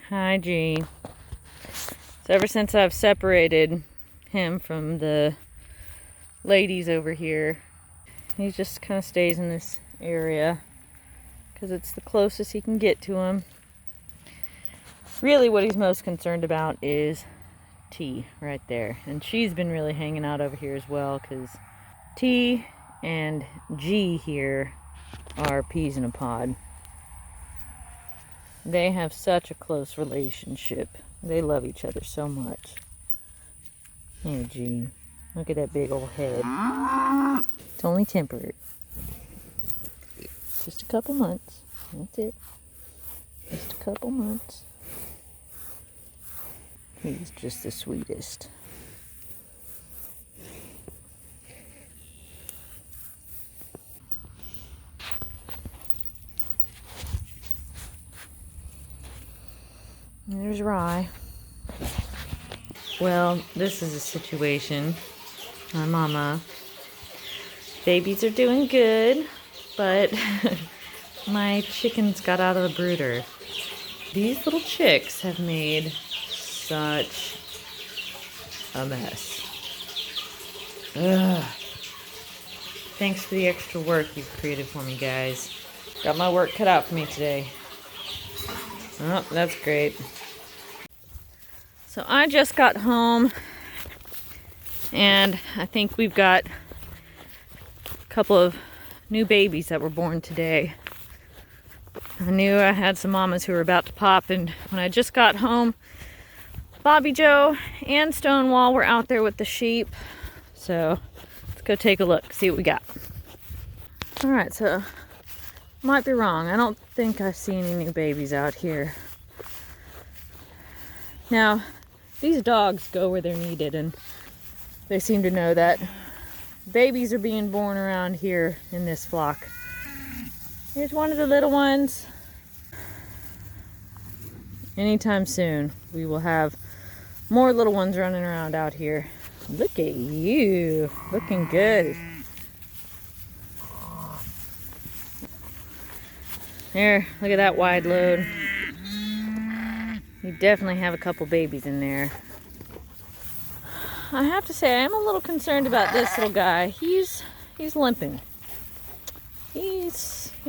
Hi, G. So ever since I've separated him from the ladies over here, he just kind of stays in this area because it's the closest he can get to him. Really what he's most concerned about is T right there. And she's been really hanging out over here as well because T and G here are peas in a pod. They have such a close relationship. They love each other so much. Hey, G. Look at that big old head. It's only temporary. Just a couple months. That's it. Just a couple months. He's just the sweetest. There's Rye. Well, this is a situation. My mama. Babies are doing good, but my chickens got out of the brooder. These little chicks have made such a mess. Ugh. Thanks for the extra work you've created for me, guys. Got my work cut out for me today. Oh, that's great. So I just got home, and I think we've got a couple of new babies that were born today. I knew I had some mamas who were about to pop, and when I just got home, Bobby Joe and Stonewall were out there with the sheep. So let's go take a look, see what we got. Alright, so might be wrong. I don't think I see any new babies out here. Now, these dogs go where they're needed, and they seem to know that babies are being born around here in this flock. Here's one of the little ones. Anytime soon, we will have more little ones running around out here. Look at you, looking good. There, look at that wide load. You definitely have a couple babies in there. I have to say, I am a little concerned about this little guy. He's limping. He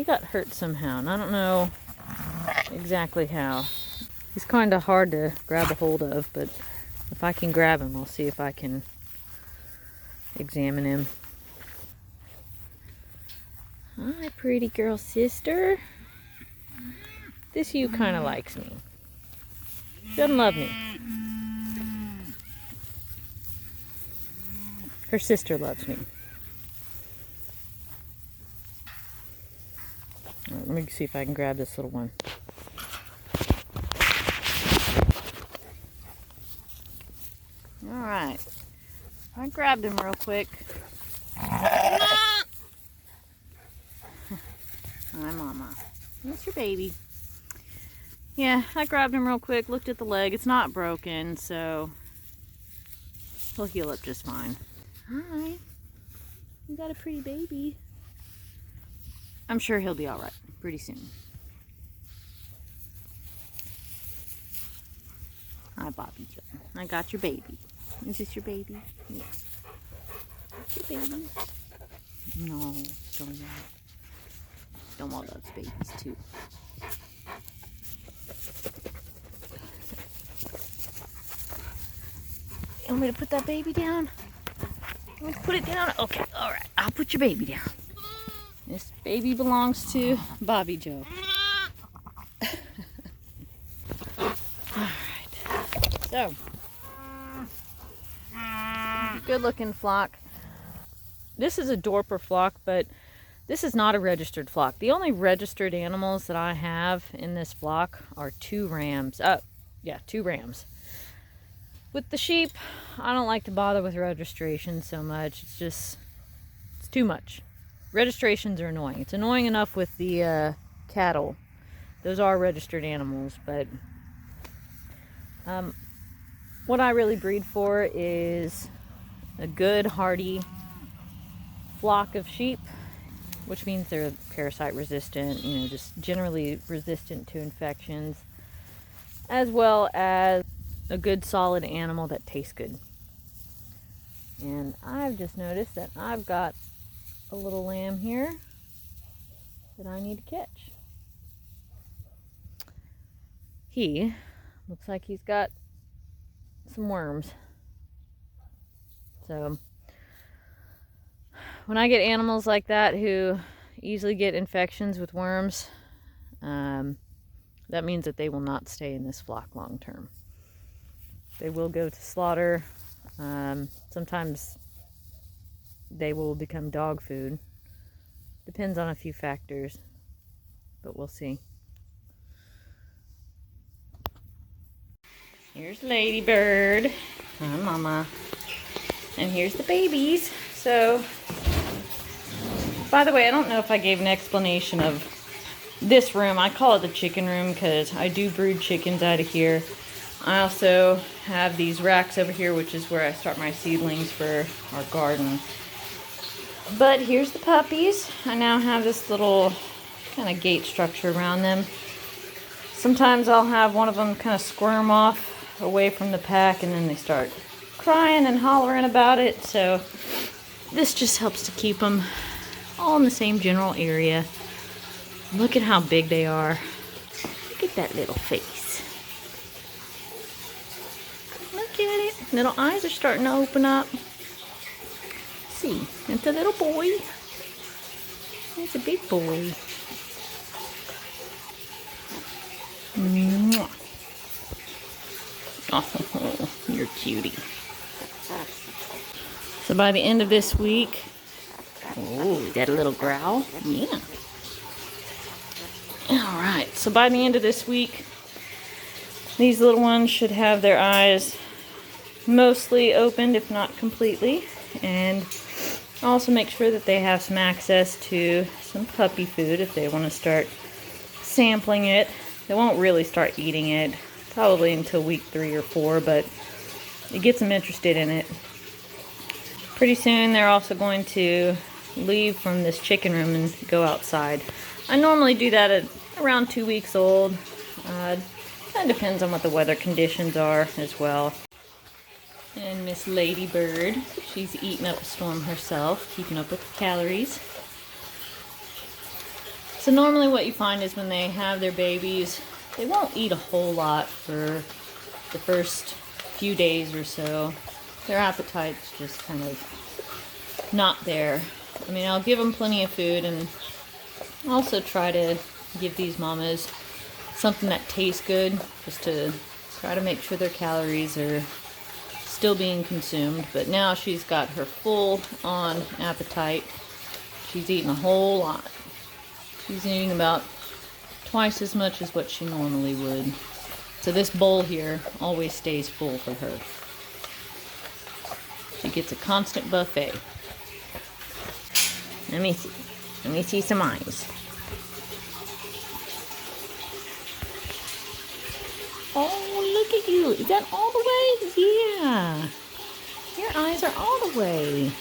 got hurt somehow, and I don't know exactly how. He's kind of hard to grab a hold of, but if I can grab him, I'll see if I can examine him. Hi, pretty girl sister. This ewe kind of likes me. Doesn't love me. Her sister loves me. All right, let me see if I can grab this little one. Alright. I grabbed him real quick. Hi, Mama. That's your baby. Yeah, I grabbed him real quick, looked at the leg. It's not broken, so he'll heal up just fine. Hi. You got a pretty baby. I'm sure he'll be alright pretty soon. Hi, Bobby Joe. I got your baby. Is this your baby? Yeah. That's your baby. No, Stonewall loves babies too. You want me to put that baby down? You want me to put it down? Okay, alright. I'll put your baby down. This baby belongs to Bobby Joe. Alright. So, good looking flock. This is a Dorper flock, but this is not a registered flock. The only registered animals that I have in this flock are two rams. Two rams. With the sheep, I don't like to bother with registration so much. It's too much. Registrations are annoying. It's annoying enough with the cattle. Those are registered animals, but what I really breed for is a good, hardy flock of sheep, which means they're parasite resistant, just generally resistant to infections. as well as a good solid animal that tastes good. And I've just noticed that I've got a little lamb here that I need to catch. He looks like he's got some worms. So when I get animals like that who easily get infections with worms, that means that they will not stay in this flock long term. They will go to slaughter. Sometimes they will become dog food. Depends on a few factors, but we'll see. Here's Ladybird. Hi, Mama. And here's the babies. So, by the way, I don't know if I gave an explanation of this room. I call it the chicken room because I do brood chickens out of here. I also have these racks over here, which is where I start my seedlings for our garden. But here's the puppies. I now have this little kind of gate structure around them. Sometimes I'll have one of them kind of squirm off away from the pack, and then they start crying and hollering about it. So this just helps to keep them all in the same general area. Look at how big they are. Look at that little face. Look at it. Little eyes are starting to open up. See, it's a little boy. It's a big boy. Mwah. Oh, you're cutie. So by the end of this week, oh, is that a little growl? Yeah. All right, so by the end of this week, these little ones should have their eyes mostly opened, if not completely, and also make sure that they have some access to some puppy food if they want to start sampling it. They won't really start eating it probably until week 3 or 4, but it gets them interested in it. Pretty soon they're also going to leave from this chicken room and go outside. I normally do that at around 2 weeks old. Kind of depends on what the weather conditions are as well. And Miss Ladybird, she's eating up a storm herself, keeping up with the calories. So normally what you find is when they have their babies, they won't eat a whole lot for the first few days or so. Their appetite's just kind of not there. I mean, I'll give them plenty of food and also try to give these mamas something that tastes good, just to try to make sure their calories are still being consumed. But now she's got her full on appetite. She's eating a whole lot. She's eating about twice as much as what she normally would. So this bowl here always stays full for her. She gets a constant buffet. Let me see. Let me see some eyes. Oh, look at you. Is that all the way? Yeah. Your eyes are all the way.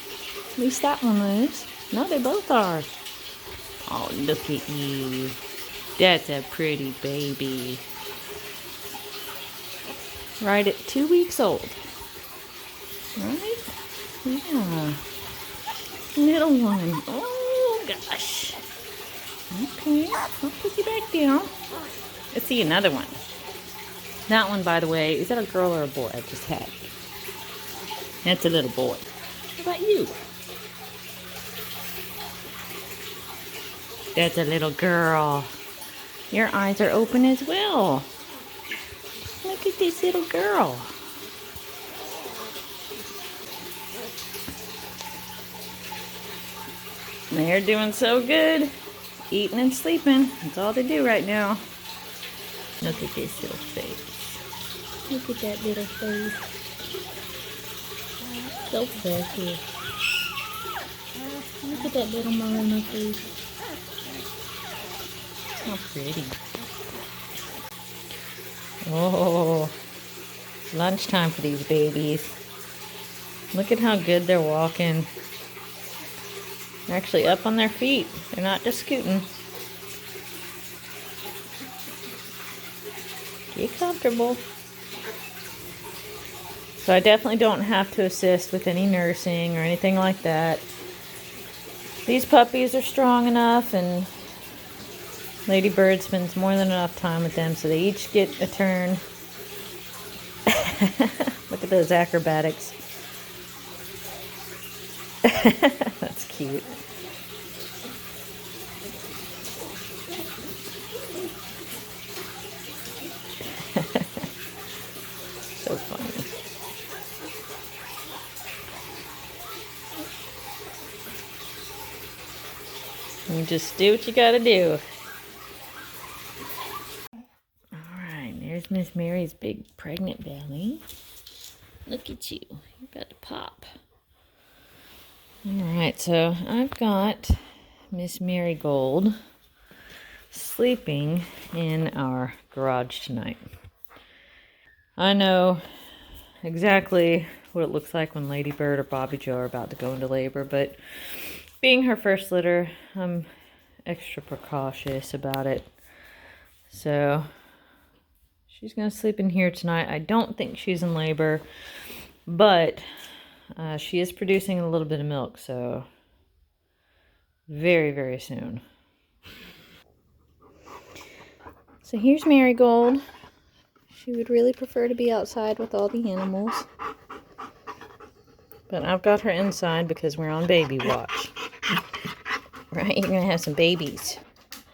At least that one is. No, they both are. Oh, look at you. That's a pretty baby. Right at 2 weeks old. Right? Yeah. Little one. Oh, gosh. Okay, I'll put you back down. Let's see another one. That one, by the way, is that a girl or a boy I just had? That's a little boy. How about you? That's a little girl. Your eyes are open as well. Look at this little girl. They're doing so good. Eating and sleeping. That's all they do right now. Look at this little face. Look at that little face. So precious. Look at that little Maremma face. How pretty. Oh, lunchtime for these babies. Look at how good they're walking. They're actually up on their feet. They're not just scooting. Get comfortable. So I definitely don't have to assist with any nursing or anything like that. These puppies are strong enough, and Lady Bird spends more than enough time with them, so they each get a turn. Look at those acrobatics. That's cute. So funny. You just do what you gotta do. Alright, there's Miss Mary's big pregnant belly. Look at you. You're about to pop. Alright, so I've got Miss Marigold sleeping in our garage tonight. I know exactly what it looks like when Lady Bird or Bobby Joe are about to go into labor, but being her first litter, I'm extra precautious about it. So she's going to sleep in here tonight. I don't think she's in labor, but she is producing a little bit of milk, so very, very soon. So here's Marigold. She would really prefer to be outside with all the animals. But I've got her inside because we're on baby watch. Right? You're going to have some babies.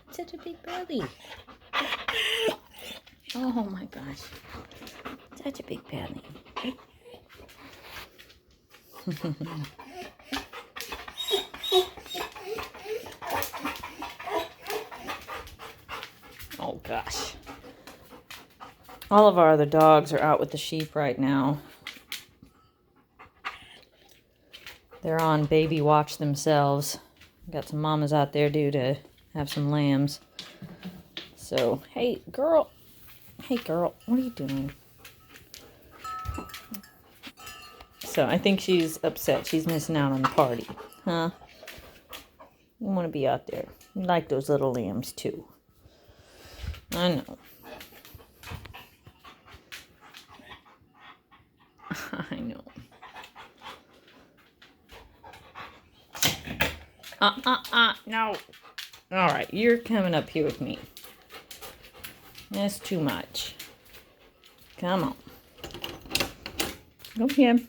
Such a big belly. Oh my gosh. Such a big belly. Oh gosh. All of our other dogs are out with the sheep right now. They're on baby watch themselves. Got some mamas out there due to have some lambs. So, hey girl. Hey girl, what are you doing? So I think she's upset. She's missing out on the party. Huh? You want to be out there. You like those little lambs too. I know. I know. No. All right, you're coming up here with me. That's too much. Come on. Go here.